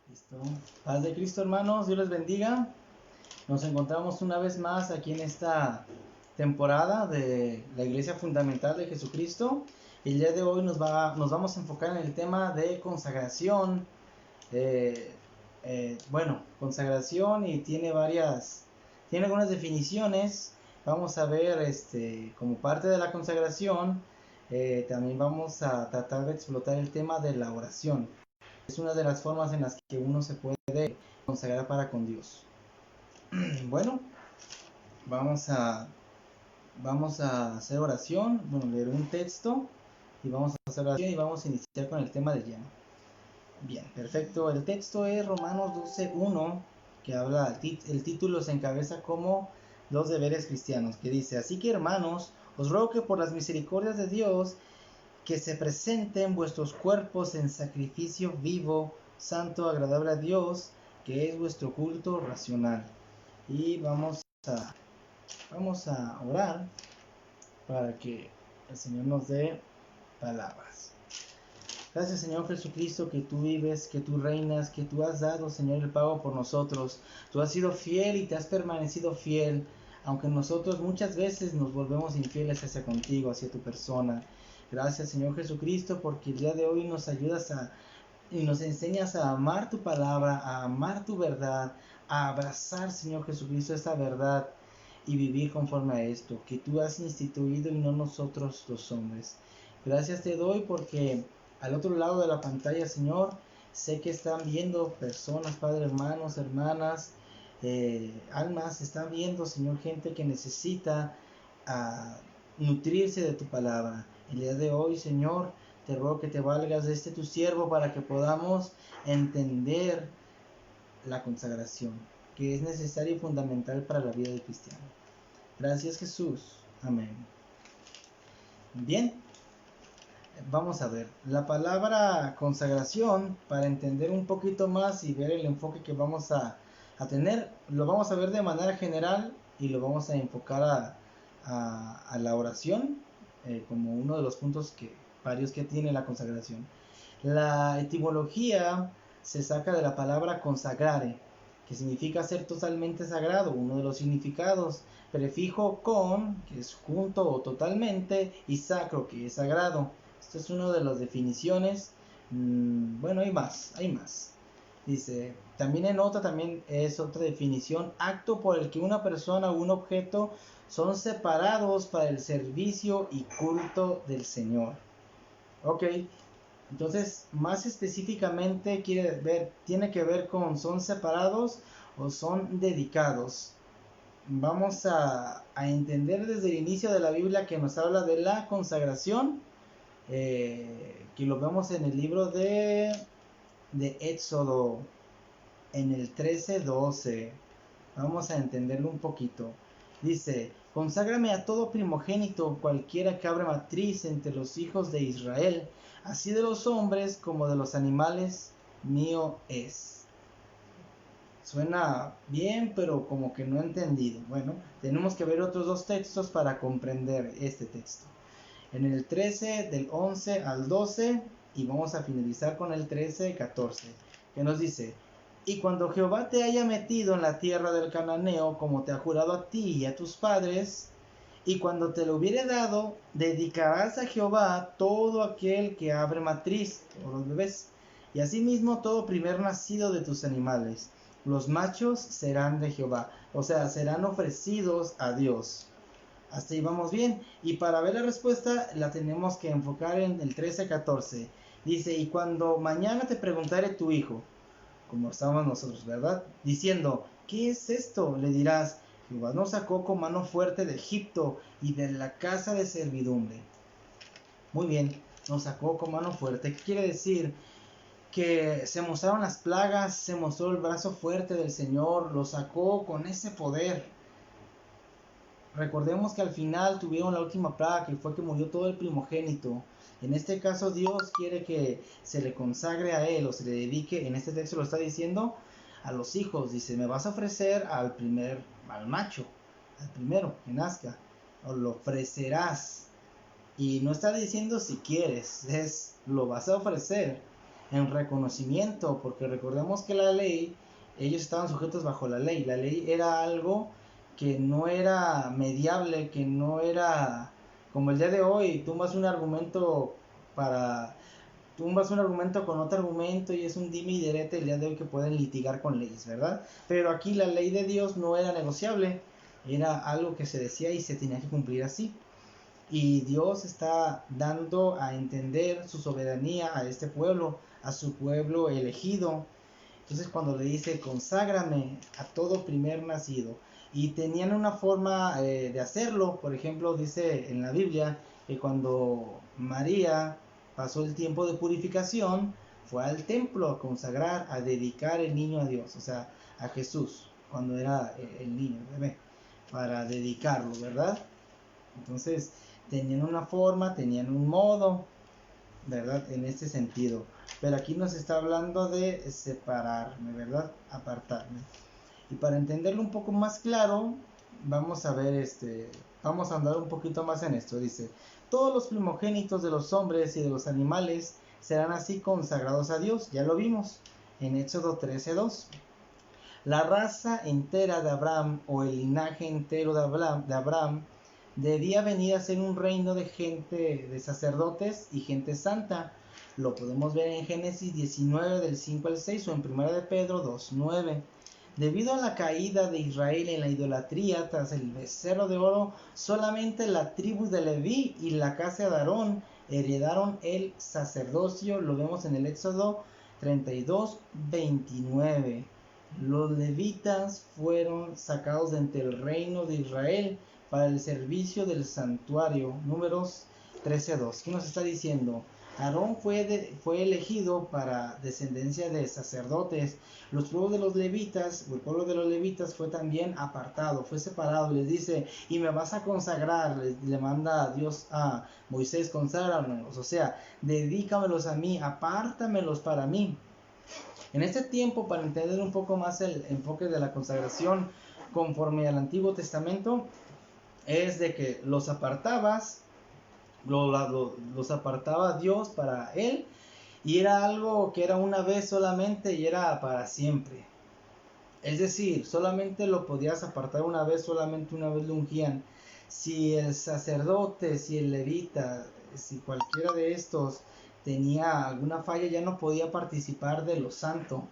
Listo. Paz de Cristo, hermanos, Dios les bendiga. Nos encontramos una vez más aquí en esta temporada de la Iglesia Fundamental de Jesucristo. El día de hoy nos vamos a enfocar en el tema de consagración. Consagración y tiene algunas definiciones. Vamos a ver, como parte de la consagración, también vamos a tratar de explotar el tema de la oración. Es una de las formas en las que uno se puede consagrar para con Dios. Bueno, vamos a, vamos a hacer oración, leer un texto y vamos a hacer oración y vamos a iniciar con el tema del lleno. Bien, perfecto. El texto es Romanos 12:1, que habla, el título se encabeza como los deberes cristianos, que dice: así que, hermanos, os ruego que por las misericordias de Dios, que se presenten vuestros cuerpos en sacrificio vivo, santo, agradable a Dios, que es vuestro culto racional. Y vamos a orar para que el Señor nos dé palabras. Gracias, Señor Jesucristo, que tú vives, que tú reinas, que tú has dado, Señor, el pago por nosotros. Tú has sido fiel y te has permanecido fiel, aunque nosotros muchas veces nos volvemos infieles hacia contigo, hacia tu persona. Gracias, Señor Jesucristo, porque el día de hoy nos ayudas y nos enseñas a amar tu palabra, a amar tu verdad, a abrazar, Señor Jesucristo, esta verdad y vivir conforme a esto que tú has instituido y no nosotros los hombres. Gracias te doy porque al otro lado de la pantalla, Señor, sé que están viendo personas, Padre, hermanos, hermanas, almas, están viendo, Señor, gente que necesita nutrirse de tu palabra. El día de hoy, Señor, te ruego que te valgas de tu siervo para que podamos entender la consagración, que es necesaria y fundamental para la vida del cristiano. Gracias, Jesús. Amén. Bien, vamos a ver. La palabra consagración, para entender un poquito más y ver el enfoque que vamos a tener, lo vamos a ver de manera general y lo vamos a enfocar a la oración, como uno de los puntos varios que tiene la consagración. La etimología se saca de la palabra consagrare, que significa ser totalmente sagrado, uno de los significados. Prefijo con, que es junto o totalmente, y sacro, que es sagrado. Esto es una de las definiciones. Bueno, hay más. Dice, también es otra definición: acto por el que una persona o un objeto son separados para el servicio y culto del Señor. Ok, entonces más específicamente tiene que ver con son separados o son dedicados. Vamos a entender desde el inicio de la Biblia que nos habla de la consagración, que lo vemos en el libro de Éxodo, en el 13:12. Vamos a entenderlo un poquito. Dice: conságrame a todo primogénito, cualquiera que abra matriz entre los hijos de Israel, así de los hombres como de los animales, mío es. Suena bien, pero como que no he entendido. Bueno, tenemos que ver otros dos textos para comprender este texto. En el 13, del 11 al 12, y vamos a finalizar con el 13:14, que nos dice: y cuando Jehová te haya metido en la tierra del cananeo, como te ha jurado a ti y a tus padres, y cuando te lo hubiere dado, dedicarás a Jehová todo aquel que abre matriz, o los bebés, y asimismo todo primer nacido de tus animales. Los machos serán de Jehová, o sea, serán ofrecidos a Dios. Hasta ahí vamos bien. Y para ver la respuesta la tenemos que enfocar en el 13:14. Dice: y cuando mañana te preguntare tu hijo, como estamos nosotros, ¿verdad?, diciendo: ¿qué es esto?, le dirás: Jehová nos sacó con mano fuerte de Egipto y de la casa de servidumbre. Muy bien, nos sacó con mano fuerte. ¿Qué quiere decir? Que se mostraron las plagas, se mostró el brazo fuerte del Señor, lo sacó con ese poder. Recordemos que al final tuvieron la última plaga, que fue que murió todo el primogénito. En este caso Dios quiere que se le consagre a Él, o se le dedique. En este texto lo está diciendo a los hijos. Dice: me vas a ofrecer al macho, al primero que nazca, o lo ofrecerás. Y no está diciendo si quieres, lo vas a ofrecer. en reconocimiento, porque recordemos que la ley, ellos estaban sujetos bajo la ley era algo que no era mediable, que no era como el día de hoy, para tumbas un argumento con otro argumento y es un dime y direte el día de hoy que pueden litigar con leyes, ¿verdad? Pero aquí la ley de Dios no era negociable, era algo que se decía y se tenía que cumplir así. Y Dios está dando a entender su soberanía a este pueblo, a su pueblo elegido. Entonces cuando le dice, conságrame a todo primer nacido. Y tenían una forma de hacerlo. Por ejemplo, dice en la Biblia que cuando María pasó el tiempo de purificación, fue al templo a consagrar, a dedicar el niño a Dios. O sea, a Jesús, cuando era el niño, el bebé, para dedicarlo, ¿verdad? Entonces, tenían una forma, tenían un modo, ¿verdad? En este sentido. Pero aquí nos está hablando de separarme, ¿verdad? Apartarme. Y para entenderlo un poco más claro, vamos a ver vamos a andar un poquito más en esto. Dice, todos los primogénitos de los hombres y de los animales serán así consagrados a Dios. Ya lo vimos en Éxodo 13:2. La raza entera de Abraham o el linaje entero de Abraham debía venir a ser un reino de gente, de sacerdotes y gente santa. Lo podemos ver en Génesis 19 del 5 al 6 o en 1 de Pedro 2:9. Debido a la caída de Israel en la idolatría tras el becerro de oro, solamente la tribu de Leví y la casa de Aarón heredaron el sacerdocio. Lo vemos en el Éxodo 32:29. Los levitas fueron sacados de entre el reino de Israel para el servicio del santuario. Números 13:2. ¿Qué nos está diciendo? Aarón fue elegido para descendencia de sacerdotes. El pueblo de los levitas fue también apartado, fue separado. Les dice, y me vas a consagrar. Le manda a Dios a Moisés, conságramelos. O sea, dedícamelos a mí, apártamelos para mí. En este tiempo, para entender un poco más el enfoque de la consagración conforme al Antiguo Testamento, es de que los apartabas, los apartaba Dios para él, y era algo que era una vez solamente y era para siempre. Es decir, solamente lo podías apartar una vez, solamente una vez lo ungían. Si el sacerdote, si el levita, si cualquiera de estos tenía alguna falla, ya no podía participar de lo santo,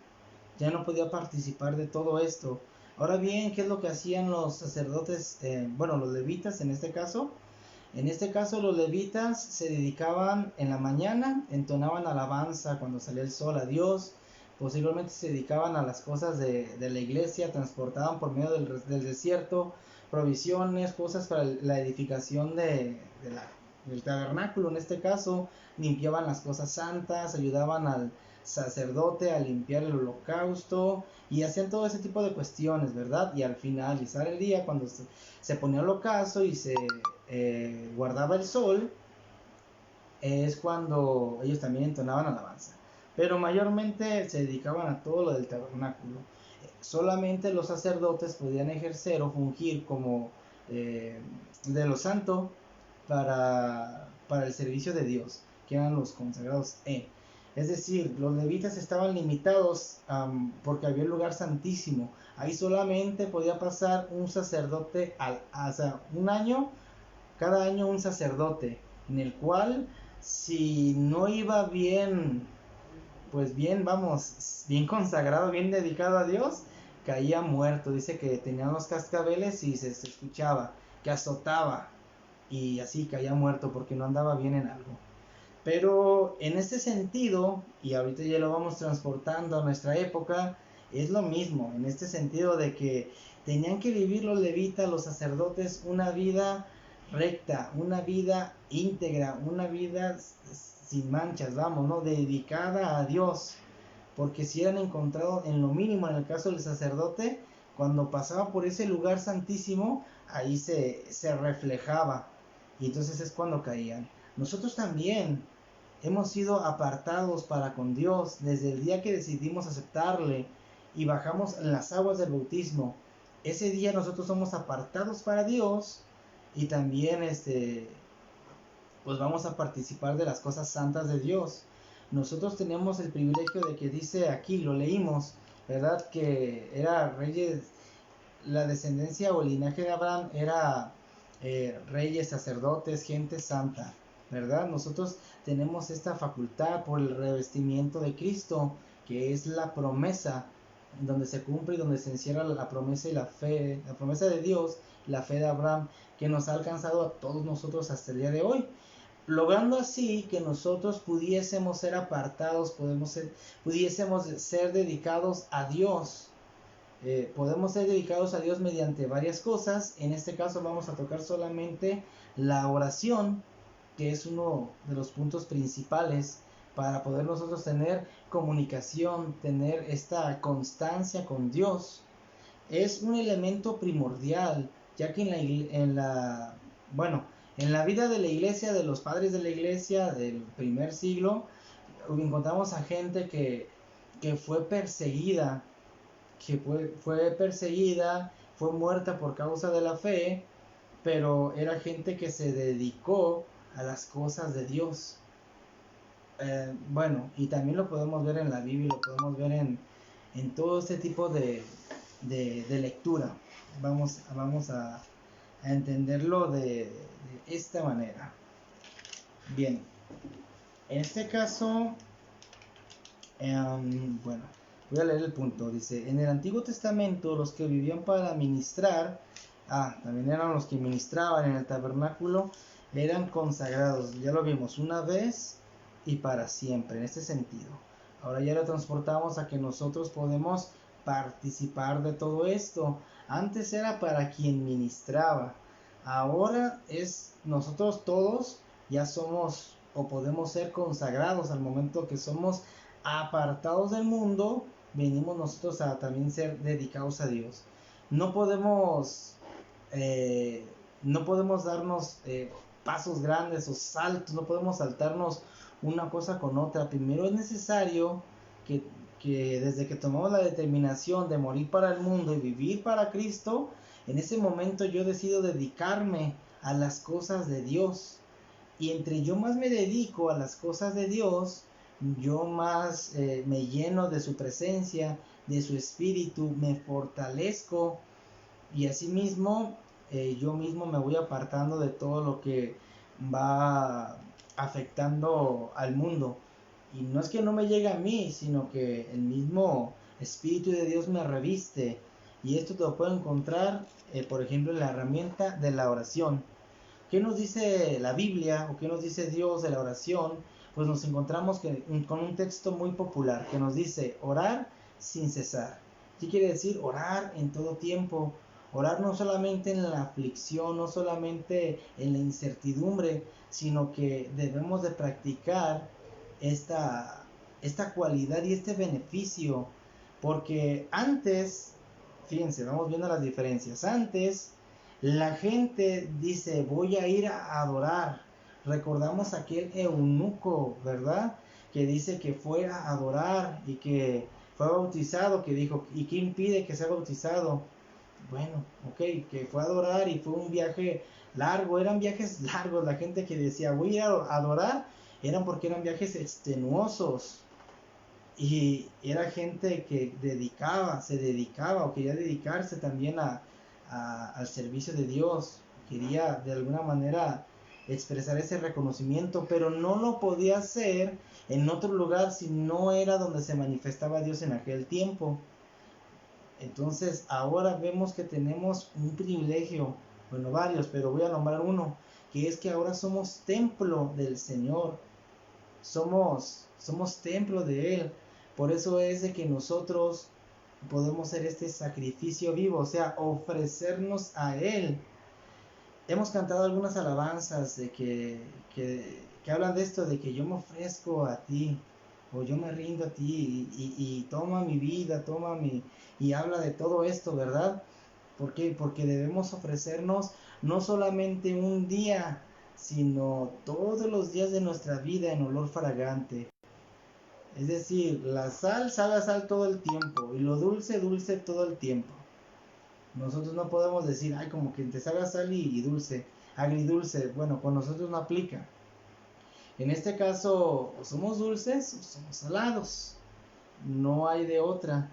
ya no podía participar de todo esto. Ahora bien, ¿qué es lo que hacían los sacerdotes? Los levitas en este caso. En este caso los levitas se dedicaban en la mañana, entonaban alabanza cuando salía el sol a Dios. Posiblemente se dedicaban a las cosas de la iglesia, transportaban por medio del desierto provisiones, cosas para la edificación del tabernáculo. En este caso, limpiaban las cosas santas, ayudaban al sacerdote a limpiar el holocausto y hacían todo ese tipo de cuestiones, ¿verdad? Y al finalizar el día, cuando se ponía el ocaso y se guardaba el sol, es cuando ellos también entonaban alabanza. Pero mayormente se dedicaban a todo lo del tabernáculo. Solamente los sacerdotes podían ejercer o fungir como de lo santo para el servicio de Dios, que eran los consagrados. Es decir, los levitas estaban limitados porque había un lugar santísimo. Ahí solamente podía pasar un sacerdote un año, cada año un sacerdote, en el cual si no iba bien, pues bien, bien consagrado, bien dedicado a Dios, caía muerto. Dice que tenían los cascabeles y se escuchaba que azotaba y así caía muerto porque no andaba bien en algo. Pero en este sentido, y ahorita ya lo vamos transportando a nuestra época, es lo mismo, en este sentido de que tenían que vivir los levitas, los sacerdotes, una vida recta, una vida íntegra, una vida sin manchas, ¿no? Dedicada a Dios, porque si eran encontrados en lo mínimo, en el caso del sacerdote, cuando pasaba por ese lugar santísimo, ahí se reflejaba, y entonces es cuando caían. Nosotros también hemos sido apartados para con Dios desde el día que decidimos aceptarle y bajamos en las aguas del bautismo. Ese día nosotros somos apartados para Dios y también pues vamos a participar de las cosas santas de Dios. nosotros tenemos el privilegio de que dice aquí, lo leímos, ¿verdad? Que era reyes, la descendencia o el linaje de Abraham era reyes, sacerdotes, gente santa, ¿verdad? Nosotros tenemos esta facultad por el revestimiento de Cristo, que es la promesa, donde se cumple y donde se encierra la promesa y la fe, la promesa de Dios, la fe de Abraham, que nos ha alcanzado a todos nosotros hasta el día de hoy, logrando así que nosotros pudiésemos ser apartados, pudiésemos ser dedicados a Dios. Podemos ser dedicados a Dios mediante varias cosas. En este caso vamos a tocar solamente la oración, que es uno de los puntos principales para poder nosotros tener comunicación, tener esta constancia con Dios. Es un elemento primordial, ya que bueno, en la vida de la iglesia, de los padres de la iglesia del primer siglo, encontramos a gente que fue perseguida, fue muerta por causa de la fe, pero era gente que se dedicó a las cosas de Dios. Bueno, y también lo podemos ver en la Biblia, lo podemos ver en todo este tipo de lectura. Vamos a entenderlo de esta manera. Bien, en este caso, bueno, voy a leer el punto. Dice, en el Antiguo Testamento los que vivían para ministrar, también eran los que ministraban en el tabernáculo, eran consagrados. Ya lo vimos una vez y para siempre, en este sentido. Ahora ya lo transportamos a que nosotros podemos participar de todo esto. Antes era para quien ministraba. Ahora es nosotros todos ya somos o podemos ser consagrados al momento que somos apartados del mundo, venimos nosotros a también ser dedicados a Dios. No podemos, no podemos darnos pasos grandes o saltos, no podemos saltarnos una cosa con otra. Primero es necesario que desde que tomamos la determinación de morir para el mundo y vivir para Cristo, en ese momento yo decido dedicarme a las cosas de Dios. Y entre yo más me dedico a las cosas de Dios, yo más me lleno de su presencia, de su espíritu, me fortalezco y asimismo yo mismo me voy apartando de todo lo que va afectando al mundo. Y no es que no me llegue a mí, sino que el mismo espíritu de Dios me reviste. Y esto te lo puedo encontrar, por ejemplo, en la herramienta de la oración. ¿Qué nos dice la Biblia o qué nos dice Dios de la oración? Pues nos encontramos con un texto muy popular que nos dice orar sin cesar. ¿Qué quiere decir? Orar en todo tiempo. Orar no solamente en la aflicción, no solamente en la incertidumbre, sino que debemos de practicar esta cualidad y este beneficio. Porque antes, fíjense, vamos viendo las diferencias. Antes la gente dice, voy a ir a adorar. Recordamos aquel eunuco, ¿verdad? Que dice que fue a adorar y que fue bautizado, que dijo, ¿y qué impide que sea bautizado? Bueno, ok, que fue a adorar y fue un viaje largo, eran viajes largos. La gente que decía, voy a ir a adorar, eran porque eran viajes extenuosos. Y era gente que se dedicaba o quería dedicarse también al servicio de Dios, quería de alguna manera expresar ese reconocimiento, pero no lo podía hacer en otro lugar si no era donde se manifestaba Dios en aquel tiempo. Entonces ahora vemos que tenemos un privilegio, bueno, varios, pero voy a nombrar uno, que es que ahora somos templo del Señor, somos templo de Él. Por eso es de que nosotros podemos hacer este sacrificio vivo, o sea, ofrecernos a Él. Hemos cantado algunas alabanzas de que hablan de esto, de que yo me ofrezco a ti, o yo me rindo a ti, y toma mi vida, y habla de todo esto, ¿verdad? ¿Por qué? Porque debemos ofrecernos no solamente un día, sino todos los días de nuestra vida en olor fragante. Es decir, la sal sabe a sal todo el tiempo y lo dulce, dulce todo el tiempo. Nosotros no podemos decir, ay, como que te sabe a sal y dulce, agridulce. Bueno, con nosotros no aplica. En este caso, o somos dulces o somos salados. No hay de otra.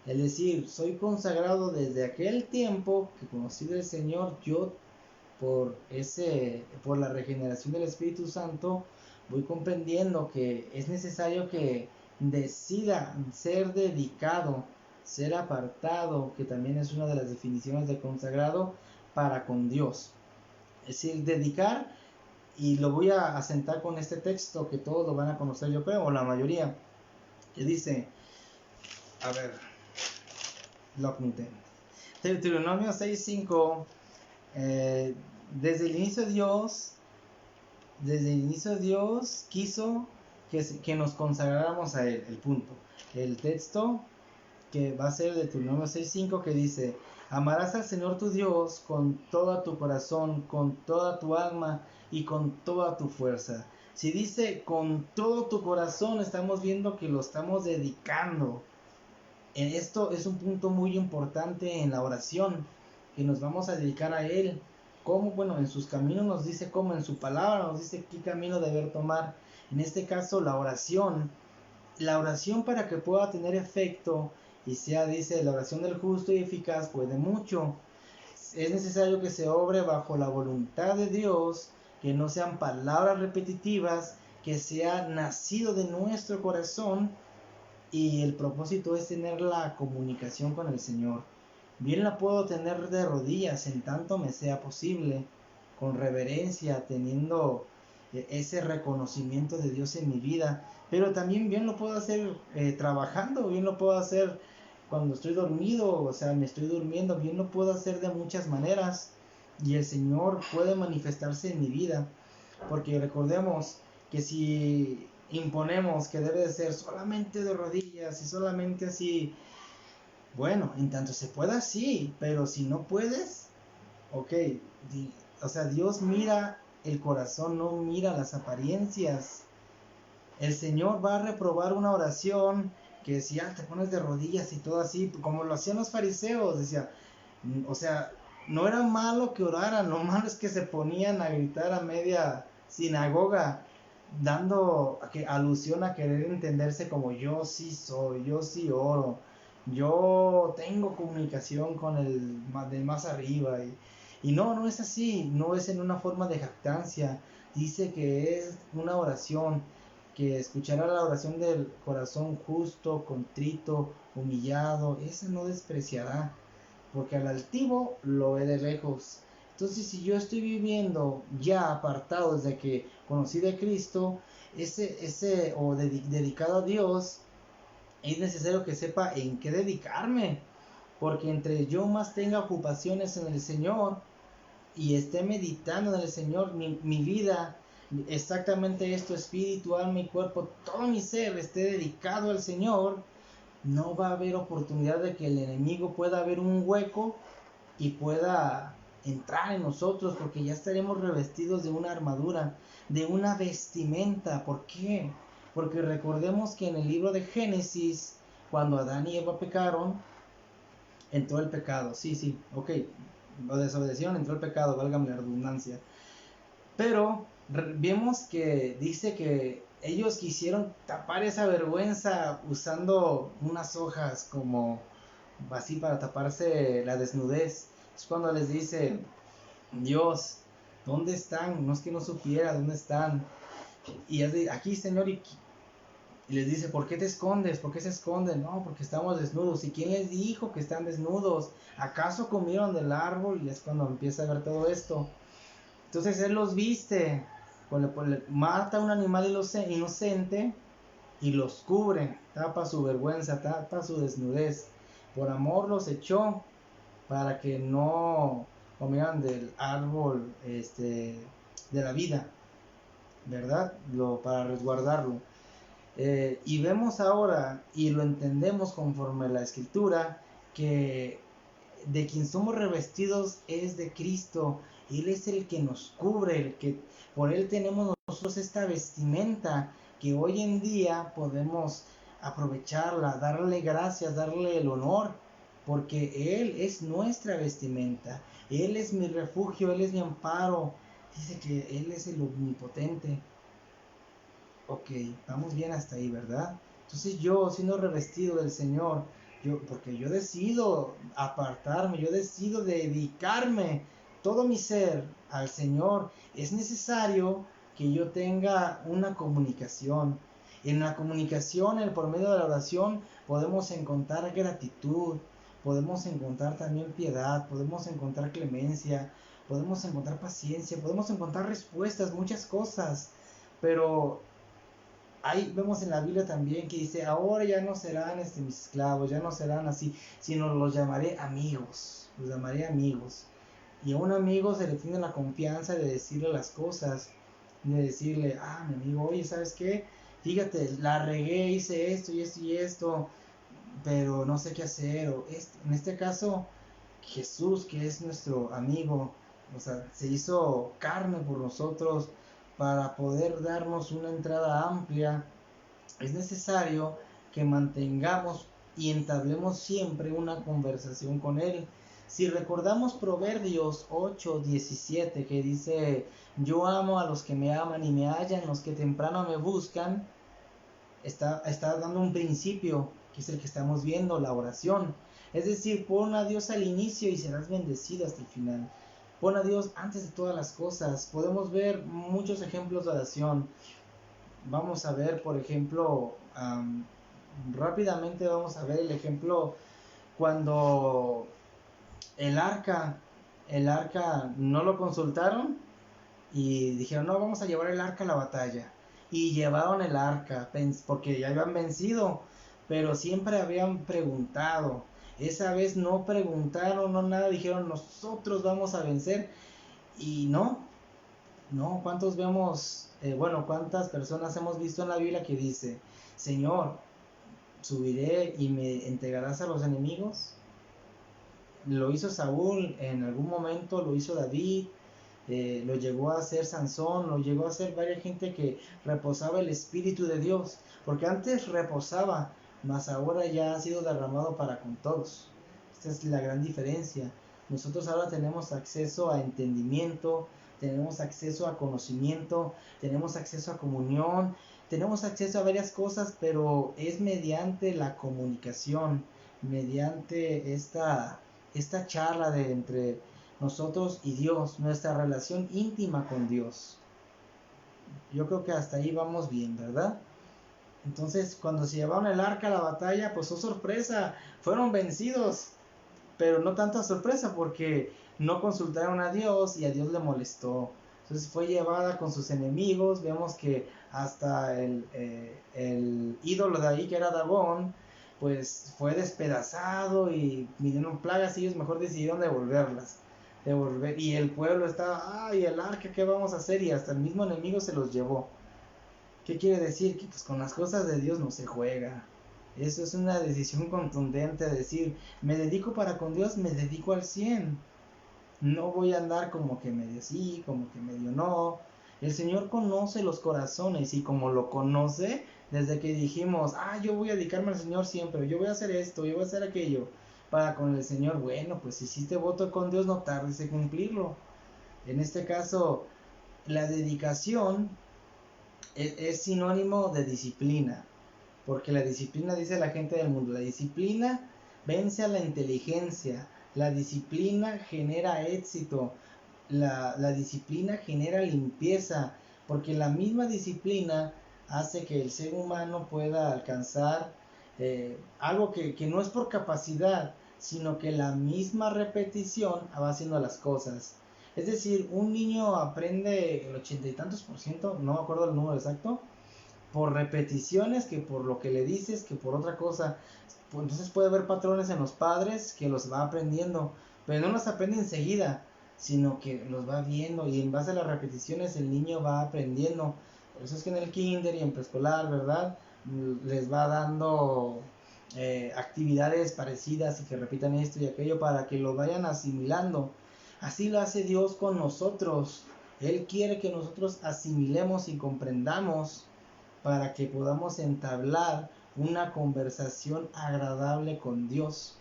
Es decir, soy consagrado desde aquel tiempo que conocí del Señor. Yo por la regeneración del Espíritu Santo, voy comprendiendo que es necesario que decida ser dedicado, ser apartado, que también es una de las definiciones de consagrado, para con Dios. Es decir, dedicar, y lo voy a asentar con este texto que todos lo van a conocer, yo creo, o la mayoría, que dice, a ver, lo apunté. Deuteronomio 6:5, eh, desde el inicio Dios quiso que nos consagráramos a Él, el punto. El texto que va a ser de Deuteronomio 6:5, que dice, amarás al Señor tu Dios con todo tu corazón, con toda tu alma y con toda tu fuerza. Si dice con todo tu corazón, estamos viendo que lo estamos dedicando. Esto es un punto muy importante en la oración, que nos vamos a dedicar a Él. ¿Cómo? Bueno, en sus caminos nos dice cómo, en su palabra nos dice qué camino deber tomar. En este caso, la oración para que pueda tener efecto y sea, dice, la oración del justo y eficaz puede mucho. Es necesario que se obre bajo la voluntad de Dios, que no sean palabras repetitivas, que sea nacido de nuestro corazón, y el propósito es tener la comunicación con el Señor. Bien la puedo tener de rodillas en tanto me sea posible, con reverencia, teniendo ese reconocimiento de Dios en mi vida, pero también bien lo puedo hacer trabajando, bien lo puedo hacer cuando estoy dormido, o sea, me estoy durmiendo, bien lo puedo hacer de muchas maneras, y el Señor puede manifestarse en mi vida, porque recordemos que si imponemos que debe de ser solamente de rodillas y solamente así, bueno, en tanto se pueda sí, pero si no puedes, ok, o sea, Dios mira el corazón, no mira las apariencias. El Señor va a reprobar una oración que si te pones de rodillas y todo así, como lo hacían los fariseos, decía, o sea, no era malo que oraran, lo malo es que se ponían a gritar a media sinagoga, dando alusión a querer entenderse como yo sí soy, yo sí oro, yo tengo comunicación con el de más arriba, y no es así, no es en una forma de jactancia. Dice que es una oración, que escuchará la oración del corazón justo, contrito, humillado, esa no despreciará, porque al altivo lo ve de lejos. Entonces, si yo estoy viviendo ya apartado desde que conocí de Cristo, dedicado a Dios, es necesario que sepa en qué dedicarme, porque entre yo más tenga ocupaciones en el Señor y esté meditando en el Señor, mi vida, exactamente esto, espíritu, alma y cuerpo, todo mi ser esté dedicado al Señor, no va a haber oportunidad de que el enemigo pueda ver un hueco y pueda entrar en nosotros, porque ya estaremos revestidos de una armadura, de una vestimenta. ¿Por qué? Porque recordemos que en el libro de Génesis, cuando Adán y Eva pecaron, entró el pecado. Sí, ok, lo desobedecieron, entró el pecado, válgame la redundancia. Pero vemos que dice que ellos quisieron tapar esa vergüenza usando unas hojas como así para taparse la desnudez. Es cuando les dice, Dios, ¿dónde están? No es que no supiera dónde están. Y es de, aquí, Señor, y les dice, ¿por qué te escondes? ¿Por qué se esconden? No, porque estamos desnudos. ¿Y quién les dijo que están desnudos? ¿Acaso comieron del árbol? Y es cuando empieza a ver todo esto. Entonces Él los viste, mata a un animal inocente y los cubre, tapa su vergüenza, tapa su desnudez. Por amor los echó para que no comieran del árbol de la vida, ¿verdad? Para resguardarlo. Y vemos ahora y lo entendemos conforme a la escritura, que de quien somos revestidos es de Cristo. Él es el que nos cubre, el que por Él tenemos nosotros esta vestimenta que hoy en día podemos aprovecharla, darle gracias, darle el honor, porque Él es nuestra vestimenta, Él es mi refugio, Él es mi amparo. Dice que Él es el omnipotente. Ok, vamos bien hasta ahí, ¿verdad? Entonces yo, siendo revestido del Señor, porque yo decido apartarme, yo decido dedicarme todo mi ser al Señor, es necesario que yo tenga una comunicación. En la comunicación, por medio de la oración, podemos encontrar gratitud, podemos encontrar también piedad, podemos encontrar clemencia, podemos encontrar paciencia, podemos encontrar respuestas, muchas cosas. Pero ahí vemos en la Biblia también que dice, ahora ya no serán mis esclavos, ya no serán así, sino los llamaré amigos, los llamaré amigos. Y a un amigo se le tiene la confianza de decirle las cosas, de decirle, mi amigo, oye, ¿sabes qué? Fíjate, la regué, hice esto y esto y esto, pero no sé qué hacer. En este caso, Jesús, que es nuestro amigo, o sea, se hizo carne por nosotros para poder darnos una entrada amplia. Es necesario que mantengamos y entablemos siempre una conversación con Él. Si recordamos Proverbios 8:17, que dice, yo amo a los que me aman y me hallan, los que temprano me buscan, está dando un principio, que es el que estamos viendo, la oración. Es decir, pon a Dios al inicio y serás bendecido hasta el final. Pon a Dios antes de todas las cosas. Podemos ver muchos ejemplos de oración. Vamos a ver, por ejemplo, rápidamente vamos a ver el ejemplo cuando el arca, el arca no lo consultaron y dijeron, no, vamos a llevar el arca a la batalla. Y llevaron el arca, porque ya habían vencido, pero siempre habían preguntado. Esa vez no preguntaron, no nada, dijeron, nosotros vamos a vencer. Y no, ¿cuántos vemos, cuántas personas hemos visto en la Biblia que dice, Señor, subiré y me entregarás a los enemigos? Lo hizo Saúl en algún momento, lo hizo David, lo llegó a hacer Sansón, lo llegó a hacer varias gente que reposaba el Espíritu de Dios, porque antes reposaba, mas ahora ya ha sido derramado para con todos. Esta es la gran diferencia. Nosotros ahora tenemos acceso a entendimiento, tenemos acceso a conocimiento, tenemos acceso a comunión, tenemos acceso a varias cosas, pero es mediante la comunicación, mediante esta charla de entre nosotros y Dios, nuestra relación íntima con Dios. Yo creo que hasta ahí vamos bien, ¿verdad? Entonces, cuando se llevaron el arca a la batalla, pues oh sorpresa, fueron vencidos, pero no tanta sorpresa porque no consultaron a Dios y a Dios le molestó. Entonces fue llevada con sus enemigos, vemos que hasta el ídolo de ahí, que era Dagón, pues fue despedazado y vinieron plagas y ellos mejor decidieron devolverlas. Y el pueblo estaba, ay, el arca, ¿qué vamos a hacer? Y hasta el mismo enemigo se los llevó. ¿Qué quiere decir? Que pues con las cosas de Dios no se juega. Eso es una decisión contundente, decir, me dedico para con Dios, me dedico al 100. No voy a andar como que medio sí, como que medio no. El Señor conoce los corazones y como lo conoce, desde que dijimos, yo voy a dedicarme al Señor siempre, yo voy a hacer esto, yo voy a hacer aquello, para con el Señor, bueno, pues si hiciste voto con Dios, no tardes en cumplirlo. En este caso, la dedicación es sinónimo de disciplina. Porque la disciplina, dice la gente del mundo, la disciplina vence a la inteligencia, la disciplina genera éxito, la disciplina genera limpieza, porque la misma disciplina hace que el ser humano pueda alcanzar algo que no es por capacidad, sino que la misma repetición va haciendo las cosas. Es decir, un niño aprende el 80 y tantos por ciento, no me acuerdo el número exacto, por repeticiones que por lo que le dices que por otra cosa. Entonces puede haber patrones en los padres que los va aprendiendo, pero no los aprende enseguida, sino que los va viendo y en base a las repeticiones el niño va aprendiendo. Por eso es que en el kinder y en preescolar, ¿verdad? Les va dando actividades parecidas y que repitan esto y aquello para que lo vayan asimilando. Así lo hace Dios con nosotros. Él quiere que nosotros asimilemos y comprendamos para que podamos entablar una conversación agradable con Dios.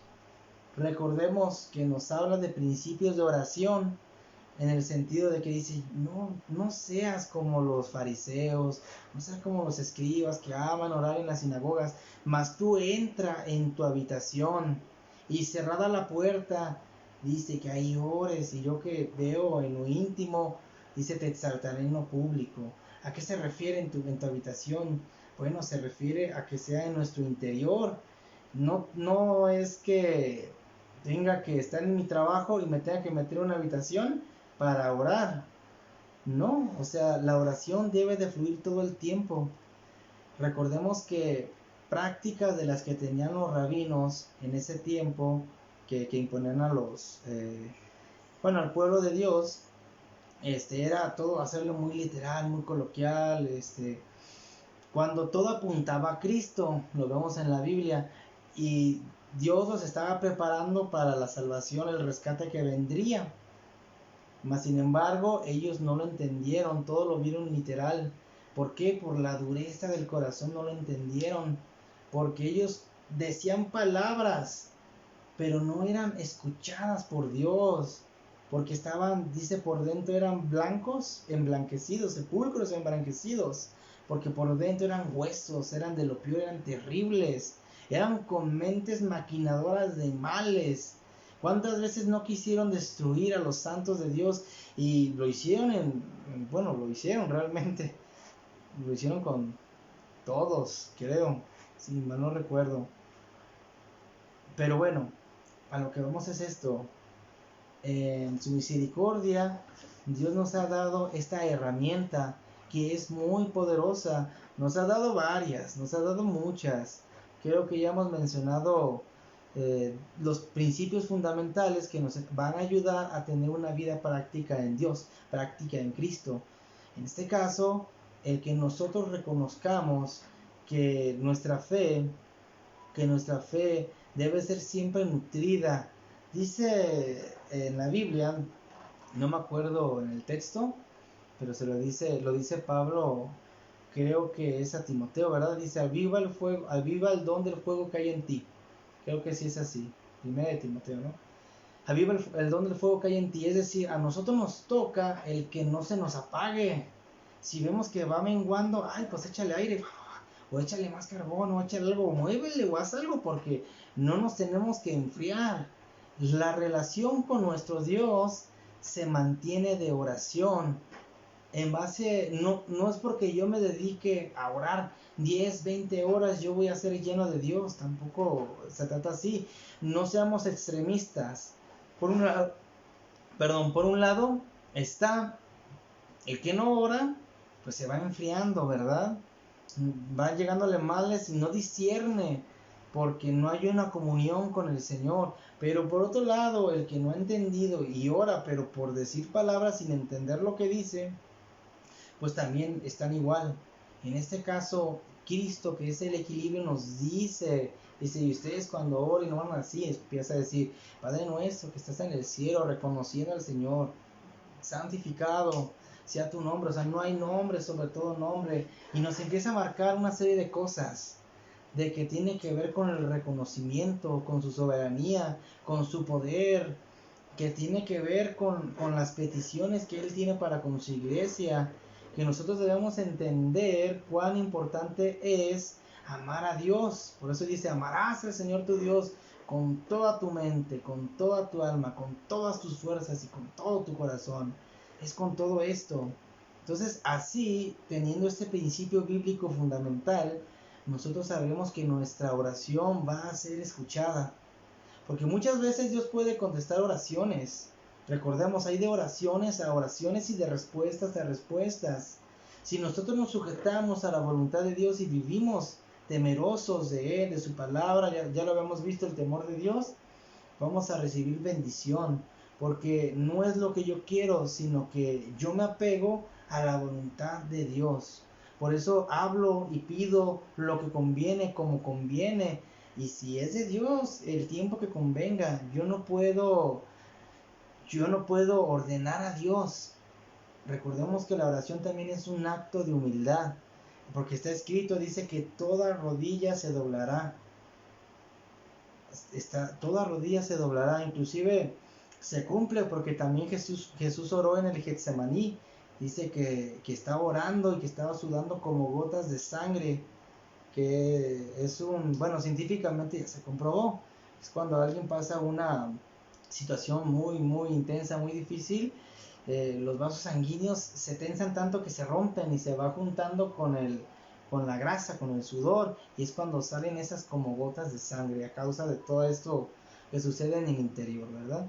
Recordemos que nos habla de principios de oración, en el sentido de que dice, no seas como los fariseos, no seas como los escribas que aman orar en las sinagogas, mas tú entra en tu habitación y cerrada la puerta, dice que ahí ores, y yo que veo en lo íntimo, dice te exaltaré en lo público. ¿A qué se refiere en tu habitación? Bueno, se refiere a que sea en nuestro interior. No es que tenga que estar en mi trabajo y me tenga que meter en una habitación para orar. No, o sea, la oración debe de fluir todo el tiempo. Recordemos que prácticas de las que tenían los rabinos en ese tiempo, que imponían a al pueblo de Dios, era todo hacerlo muy literal, muy coloquial, cuando todo apuntaba a Cristo, lo vemos en la Biblia, y Dios los estaba preparando para la salvación, el rescate que vendría. Mas sin embargo, ellos no lo entendieron, todo lo vieron literal. ¿Por qué? Por la dureza del corazón no lo entendieron. Porque ellos decían palabras, pero no eran escuchadas por Dios. Porque estaban, dice, por dentro eran blancos, emblanquecidos, sepulcros emblanquecidos. Porque por dentro eran huesos, eran de lo peor, eran terribles. Eran con mentes maquinadoras de males. ¿Cuántas veces no quisieron destruir a los santos de Dios? Y lo hicieron lo hicieron realmente. Lo hicieron con todos, creo. Si mal no recuerdo. Pero bueno, a lo que vamos es esto. En su misericordia, Dios nos ha dado esta herramienta que es muy poderosa. Nos ha dado varias, nos ha dado muchas. Creo que ya hemos mencionado los principios fundamentales que nos van a ayudar a tener una vida práctica en Dios, práctica en Cristo. En este caso, el que nosotros reconozcamos que nuestra fe debe ser siempre nutrida. Dice en la Biblia, no me acuerdo en el texto, pero lo dice Pablo, creo que es a Timoteo, ¿verdad? Dice, aviva el fuego, aviva el don del fuego que hay en ti. Creo que sí es así. Primera de Timoteo, ¿no? Aviva el don del fuego que hay en ti. Es decir, a nosotros nos toca el que no se nos apague. Si vemos que va menguando, ay, pues échale aire, o échale más carbón, o échale algo, muévele o haz algo, porque no nos tenemos que enfriar. La relación con nuestro Dios se mantiene de oración. En base, no es porque yo me dedique a orar 10, 20 horas, yo voy a ser lleno de Dios. Tampoco se trata así. No seamos extremistas. Por un lado está el que no ora, pues se va enfriando, ¿verdad? Va llegándole males y no discierne porque no hay una comunión con el Señor. Pero por otro lado, el que no ha entendido y ora, pero por decir palabras sin entender lo que dice, pues también están igual. En este caso, Cristo, que es el equilibrio, nos dice, y ustedes cuando oren no van así, empieza a decir, Padre nuestro que estás en el cielo, reconociendo al Señor, santificado sea tu nombre, o sea, no hay nombre sobre todo nombre, y nos empieza a marcar una serie de cosas, de que tiene que ver con el reconocimiento, con su soberanía, con su poder, que tiene que ver con las peticiones que Él tiene para con su iglesia, que nosotros debemos entender cuán importante es amar a Dios. Por eso dice, amarás al Señor tu Dios con toda tu mente, con toda tu alma, con todas tus fuerzas y con todo tu corazón. Es con todo esto. Entonces, así, teniendo este principio bíblico fundamental, nosotros sabemos que nuestra oración va a ser escuchada. Porque muchas veces Dios puede contestar oraciones. Recordemos, hay de oraciones a oraciones y de respuestas a respuestas. Si nosotros nos sujetamos a la voluntad de Dios y vivimos temerosos de Él, de su palabra, ya lo habíamos visto, el temor de Dios, vamos a recibir bendición. Porque no es lo que yo quiero, sino que yo me apego a la voluntad de Dios. Por eso hablo y pido lo que conviene, como conviene. Y si es de Dios, el tiempo que convenga. Yo no puedo ordenar a Dios. Recordemos que la oración también es un acto de humildad. Porque está escrito, dice que toda rodilla se doblará. Toda rodilla se doblará. Inclusive se cumple, porque también Jesús oró en el Getsemaní. Dice que estaba orando y que estaba sudando como gotas de sangre, que es bueno, científicamente ya se comprobó. Es cuando alguien pasa una situación muy, muy intensa, muy difícil, los vasos sanguíneos se tensan tanto que se rompen y se va juntando con la grasa, con el sudor, y es cuando salen esas como gotas de sangre a causa de todo esto que sucede en el interior, ¿verdad?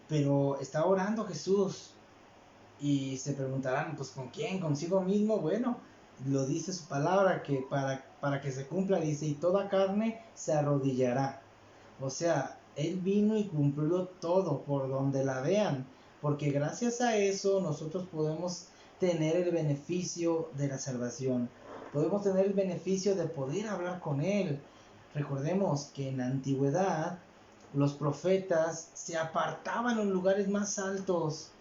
Pero está orando Jesús y se preguntarán, pues ¿con quién? ¿Consigo mismo? Bueno, lo dice su palabra, que para que se cumpla, dice, y toda carne se arrodillará. O sea, Él vino y cumplió todo por donde la vean, porque gracias a eso nosotros podemos tener el beneficio de la salvación, podemos tener el beneficio de poder hablar con Él. Recordemos que en la antigüedad los profetas se apartaban en lugares más altos,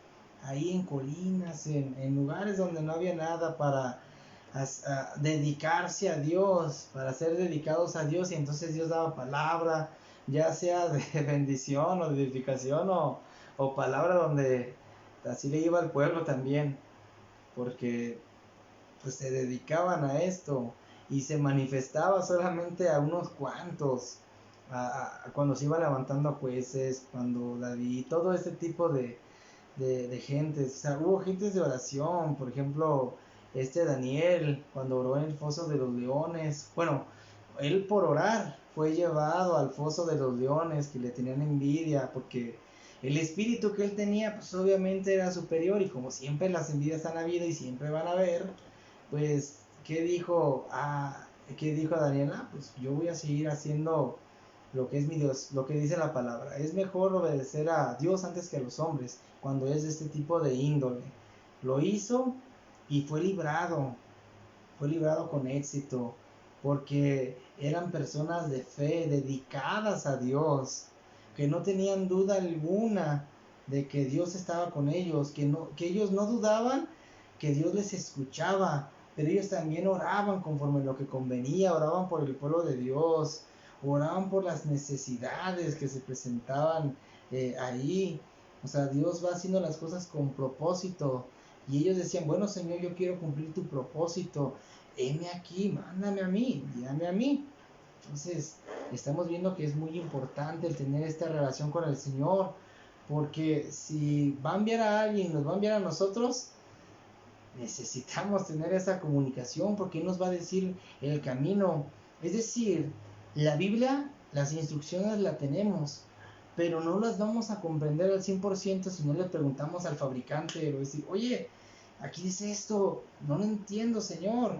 ahí en colinas, en lugares donde no había nada para dedicarse a Dios, para ser dedicados a Dios, y entonces Dios daba palabra, ya sea de bendición o de edificación o palabra donde así le iba al pueblo también, porque pues se dedicaban a esto y se manifestaba solamente a unos cuantos, cuando se iba levantando jueces, cuando David, todo este tipo de gentes, o sea, hubo gentes de oración, por ejemplo, Daniel, cuando oró en el foso de los leones, bueno, él por orar fue llevado al foso de los leones, que le tenían envidia, porque el espíritu que él tenía, pues obviamente era superior, y como siempre las envidias han habido y siempre van a haber, pues, ¿qué dijo? ¿Qué dijo Daniel? Pues yo voy a seguir haciendo lo que es mi Dios, lo que dice la palabra. Es mejor obedecer a Dios antes que a los hombres, cuando es de este tipo de índole. Lo hizo y fue librado con éxito, porque eran personas de fe, dedicadas a Dios, que no tenían duda alguna de que Dios estaba con ellos, que ellos no dudaban que Dios les escuchaba, pero ellos también oraban conforme lo que convenía, oraban por el pueblo de Dios, oraban por las necesidades que se presentaban ahí. O sea, Dios va haciendo las cosas con propósito. Y ellos decían, bueno Señor, yo quiero cumplir tu propósito. Heme aquí, mándame a mí, guíame a mí. Entonces, estamos viendo que es muy importante el tener esta relación con el Señor. Porque si va a enviar a alguien, nos va a enviar a nosotros, necesitamos tener esa comunicación, porque Él nos va a decir el camino. Es decir, la Biblia, las instrucciones las tenemos, pero no las vamos a comprender al 100% si no le preguntamos al fabricante, o decir, oye, aquí dice esto, no lo entiendo, Señor,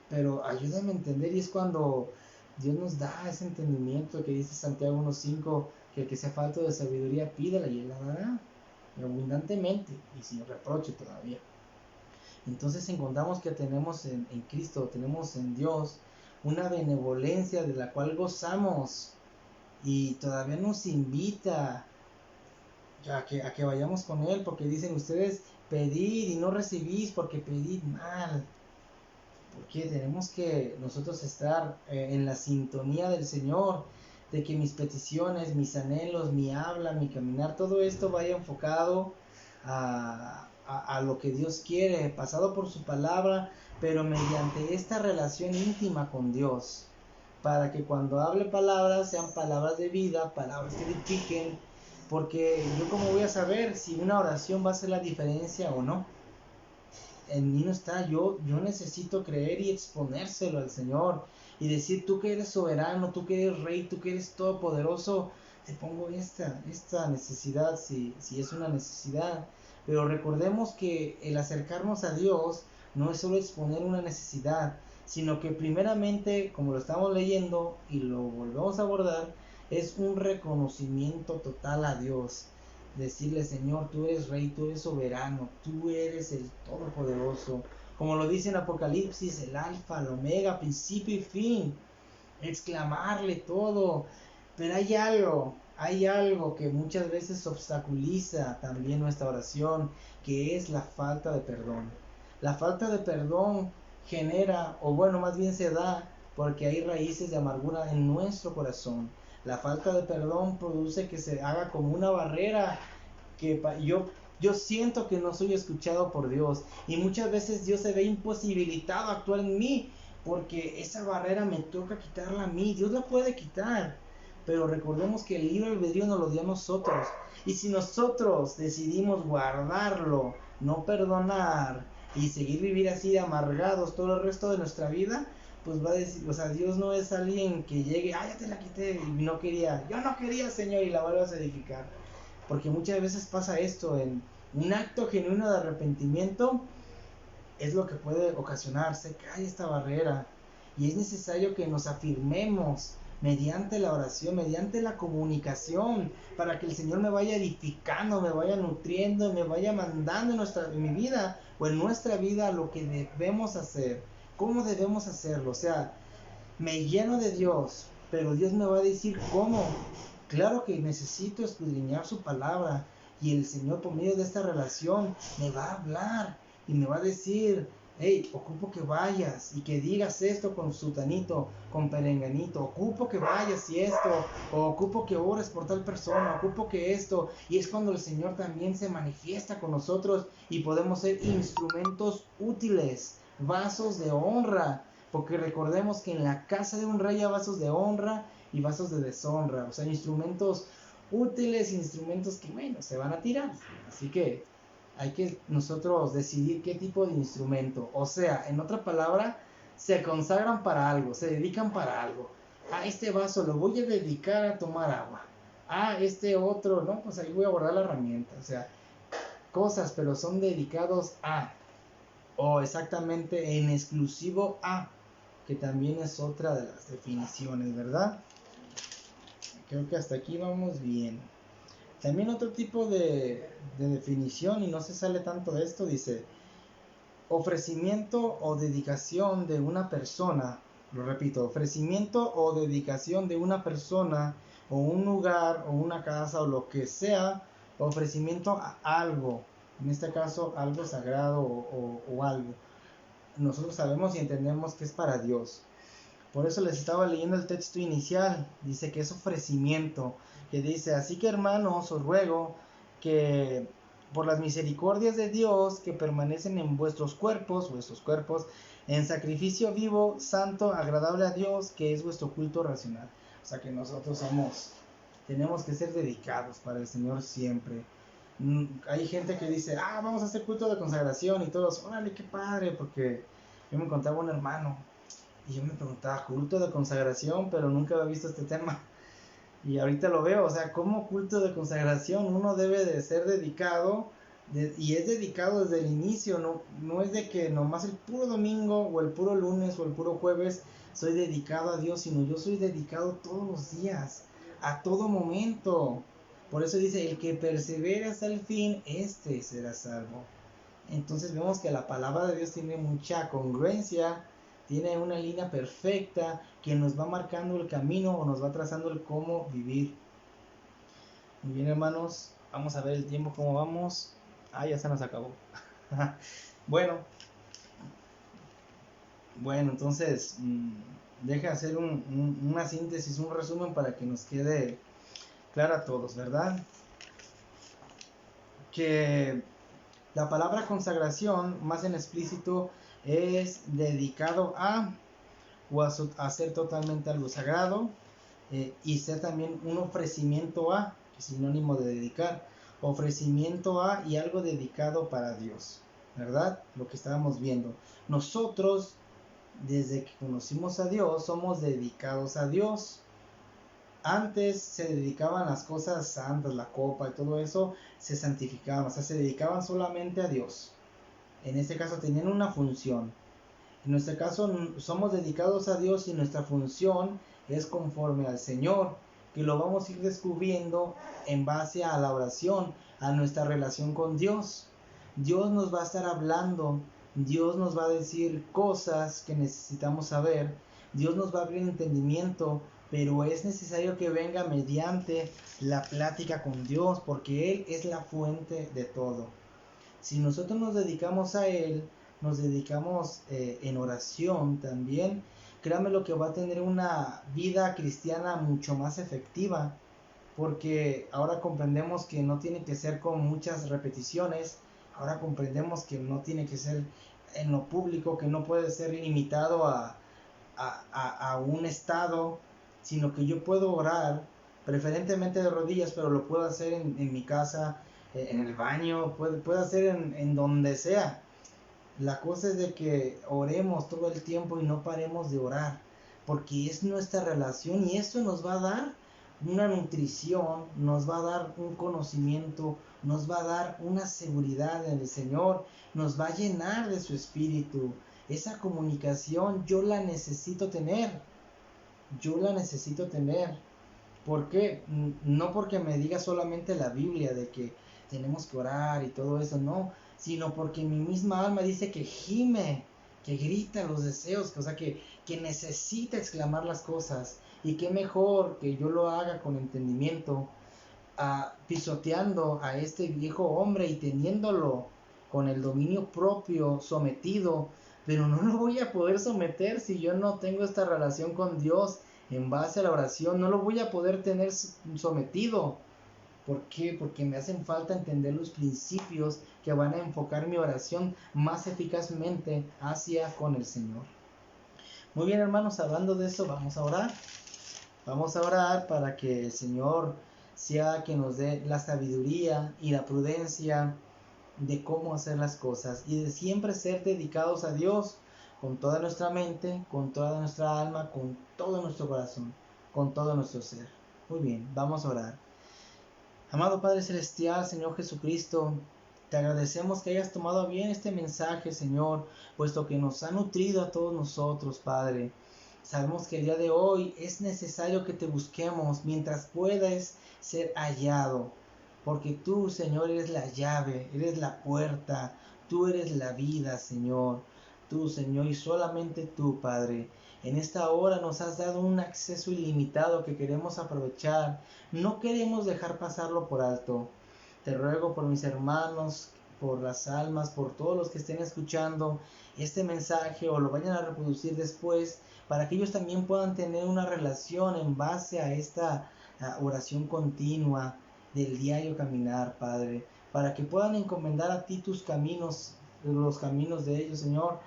pero ayúdame a entender. Y es cuando Dios nos da ese entendimiento que dice Santiago 1:5, que el que sea falto de sabiduría pídala y Él la dará, y abundantemente y sin reproche todavía. Entonces encontramos que tenemos en Cristo, tenemos en Dios una benevolencia de la cual gozamos, y todavía nos invita a que vayamos con Él, porque dicen ustedes, pedid y no recibís porque pedid mal. Porque tenemos que nosotros estar en la sintonía del Señor, de que mis peticiones, mis anhelos, mi habla, mi caminar, todo esto vaya enfocado a lo que Dios quiere, pasado por su palabra, pero mediante esta relación íntima con Dios, para que cuando hable palabras sean palabras de vida, palabras que edifiquen, porque yo como voy a saber si una oración va a hacer la diferencia o no. En mí no está, yo necesito creer y exponérselo al Señor y decir, tú que eres soberano, tú que eres rey, tú que eres todopoderoso, te pongo esta necesidad, si es una necesidad. Pero recordemos que el acercarnos a Dios no es solo exponer una necesidad, sino que primeramente, como lo estamos leyendo y lo volvemos a abordar, es un reconocimiento total a Dios. Decirle, Señor, tú eres rey, tú eres soberano, tú eres el todopoderoso, como lo dice en Apocalipsis, el alfa, el omega, principio y fin. Exclamarle todo. Pero hay algo que muchas veces obstaculiza también nuestra oración, que es la falta de perdón. La falta de perdón genera, o bueno, más bien se da porque hay raíces de amargura en nuestro corazón. La falta de perdón produce que se haga como una barrera que yo siento que no soy escuchado por Dios, y muchas veces Dios se ve imposibilitado a actuar en mí porque esa barrera me toca quitarla a mí. Dios la puede quitar, pero recordemos que el libre albedrío nos lo dio a nosotros, y si nosotros decidimos guardarlo, no perdonar y seguir vivir así amargados todo el resto de nuestra vida, pues va a decir, o sea, Dios no es alguien que llegue, ya te la quité y no quería, yo no quería, Señor, y la vuelvas a edificar. Porque muchas veces pasa esto, en un acto genuino de arrepentimiento es lo que puede ocasionarse que hay esta barrera, y es necesario que nos afirmemos mediante la oración, mediante la comunicación, para que el Señor me vaya edificando, me vaya nutriendo, me vaya mandando en mi vida o en nuestra vida lo que debemos hacer, cómo debemos hacerlo. O sea, me lleno de Dios, pero Dios me va a decir cómo. Claro que necesito escudriñar su palabra, y el Señor por medio de esta relación me va a hablar y me va a decir, hey, ocupo que vayas y que digas esto con sutanito, con perenganito, ocupo que vayas y esto, o ocupo que ores por tal persona, ocupo que esto. Y es cuando el Señor también se manifiesta con nosotros y podemos ser instrumentos útiles, vasos de honra, porque recordemos que en la casa de un rey hay vasos de honra y vasos de deshonra, o sea, instrumentos útiles, instrumentos que, bueno, se van a tirar. Así que hay que nosotros decidir qué tipo de instrumento, o sea, en otra palabra, se consagran para algo, se dedican para algo. Este vaso lo voy a dedicar a tomar agua. Este otro, no, pues ahí voy a guardar la herramienta. O sea, cosas, pero son dedicados a, o exactamente en exclusivo a, que también es otra de las definiciones, ¿verdad? Creo que hasta aquí vamos bien. También otro tipo de definición, y no se sale tanto de esto, dice, ofrecimiento o dedicación de una persona, lo repito, ofrecimiento o dedicación de una persona, o un lugar, o una casa, o lo que sea, ofrecimiento a algo, en este caso algo sagrado o algo. Nosotros sabemos y entendemos que es para Dios. Por eso les estaba leyendo el texto inicial, dice que es ofrecimiento, que dice, así que hermanos, os ruego que por las misericordias de Dios que permanecen en vuestros cuerpos, en sacrificio vivo, santo, agradable a Dios, que es vuestro culto racional. O sea que nosotros tenemos que ser dedicados para el Señor siempre. Hay gente que dice, vamos a hacer culto de consagración, y todos, órale, qué padre, porque yo me encontraba un hermano y yo me preguntaba, culto de consagración, pero nunca había visto este tema. Y ahorita lo veo, o sea, como culto de consagración uno debe de ser dedicado, y es dedicado desde el inicio, no es de que nomás el puro domingo o el puro lunes o el puro jueves soy dedicado a Dios, sino yo soy dedicado todos los días, a todo momento. Por eso dice, el que persevere hasta el fin, este será salvo. Entonces vemos que la palabra de Dios tiene mucha congruencia, tiene una línea perfecta que nos va marcando el camino o nos va trazando el cómo vivir. Muy bien, hermanos, vamos a ver el tiempo, cómo vamos. Ya se nos acabó. Bueno, entonces deja hacer una síntesis, un resumen para que nos quede claro a todos, ¿verdad? Que la palabra consagración, más en explícito, es dedicado a, o a hacer totalmente algo sagrado, y ser también un ofrecimiento a, que es sinónimo de dedicar, ofrecimiento a y algo dedicado para Dios, ¿verdad? Lo que estábamos viendo. Nosotros, desde que conocimos a Dios, somos dedicados a Dios. Antes se dedicaban las cosas santas, la copa y todo eso, se santificaban, o sea, se dedicaban solamente a Dios. En este caso tenían una función. En nuestro caso somos dedicados a Dios y nuestra función es conforme al Señor, que lo vamos a ir descubriendo en base a la oración, a nuestra relación con Dios. Dios nos va a estar hablando, Dios nos va a decir cosas que necesitamos saber, Dios nos va a abrir entendimiento, pero es necesario que venga mediante la plática con Dios, porque Él es la fuente de todo. Si nosotros nos dedicamos a Él, nos dedicamos en oración también, créame lo que va a tener una vida cristiana mucho más efectiva, porque ahora comprendemos que no tiene que ser con muchas repeticiones, ahora comprendemos que no tiene que ser en lo público, que no puede ser limitado a un estado, sino que yo puedo orar, preferentemente de rodillas, pero lo puedo hacer en mi casa, en el baño, puedo hacer en donde sea. La cosa es de que oremos todo el tiempo y no paremos de orar, porque es nuestra relación y eso nos va a dar una nutrición, nos va a dar un conocimiento, nos va a dar una seguridad en el Señor, nos va a llenar de su espíritu. Esa comunicación yo la necesito tener, yo la necesito tener. ¿Por qué? No porque me diga solamente la Biblia de que tenemos que orar y todo eso, no, sino porque mi misma alma dice que gime, que grita los deseos, o sea, que necesita exclamar las cosas. Y qué mejor que yo lo haga con entendimiento, pisoteando a este viejo hombre y teniéndolo con el dominio propio sometido, pero no lo voy a poder someter si yo no tengo esta relación con Dios en base a la oración, no lo voy a poder tener sometido. ¿Por qué? Porque me hacen falta entender los principios que van a enfocar mi oración más eficazmente hacia con el Señor. Muy bien, hermanos, hablando de eso, vamos a orar. Vamos a orar para que el Señor sea que nos dé la sabiduría y la prudencia de cómo hacer las cosas y de siempre ser dedicados a Dios con toda nuestra mente, con toda nuestra alma, con todo nuestro corazón, con todo nuestro ser. Muy bien, vamos a orar. Amado Padre Celestial, Señor Jesucristo, te agradecemos que hayas tomado bien este mensaje, Señor, puesto que nos ha nutrido a todos nosotros, Padre. Sabemos que el día de hoy es necesario que te busquemos mientras puedas ser hallado, porque tú, Señor, eres la llave, eres la puerta, tú eres la vida, Señor. Tú, Señor, y solamente tú, Padre. En esta hora nos has dado un acceso ilimitado que queremos aprovechar. No queremos dejar pasarlo por alto. Te ruego por mis hermanos, por las almas, por todos los que estén escuchando este mensaje o lo vayan a reproducir después, para que ellos también puedan tener una relación en base a esta oración continua del diario caminar, Padre, para que puedan encomendar a ti tus caminos, los caminos de ellos, Señor,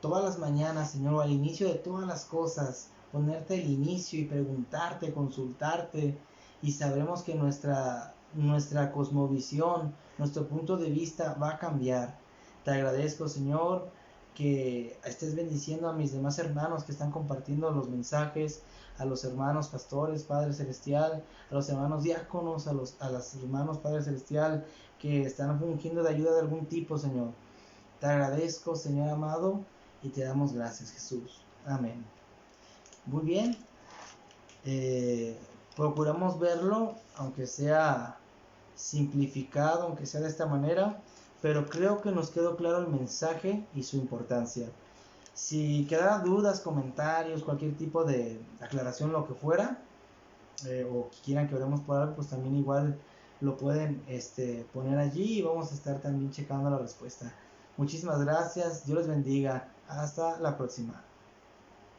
todas las mañanas, Señor, o al inicio de todas las cosas, ponerte el inicio y preguntarte, consultarte, y sabremos que nuestra cosmovisión, nuestro punto de vista va a cambiar. Te agradezco, Señor, que estés bendiciendo a mis demás hermanos que están compartiendo los mensajes, a los hermanos pastores, Padre Celestial, a los hermanos diáconos, a los hermanos, Padre Celestial, que están fungiendo de ayuda de algún tipo, Señor. Te agradezco, Señor amado, y te damos gracias, Jesús. Amén. Muy bien. Procuramos verlo, aunque sea simplificado, aunque sea de esta manera, pero creo que nos quedó claro el mensaje y su importancia. Si quedan dudas, comentarios, cualquier tipo de aclaración, lo que fuera, o quieran que oremos por algo, pues también igual lo pueden poner allí y vamos a estar también checando la respuesta. Muchísimas gracias, Dios les bendiga, hasta la próxima.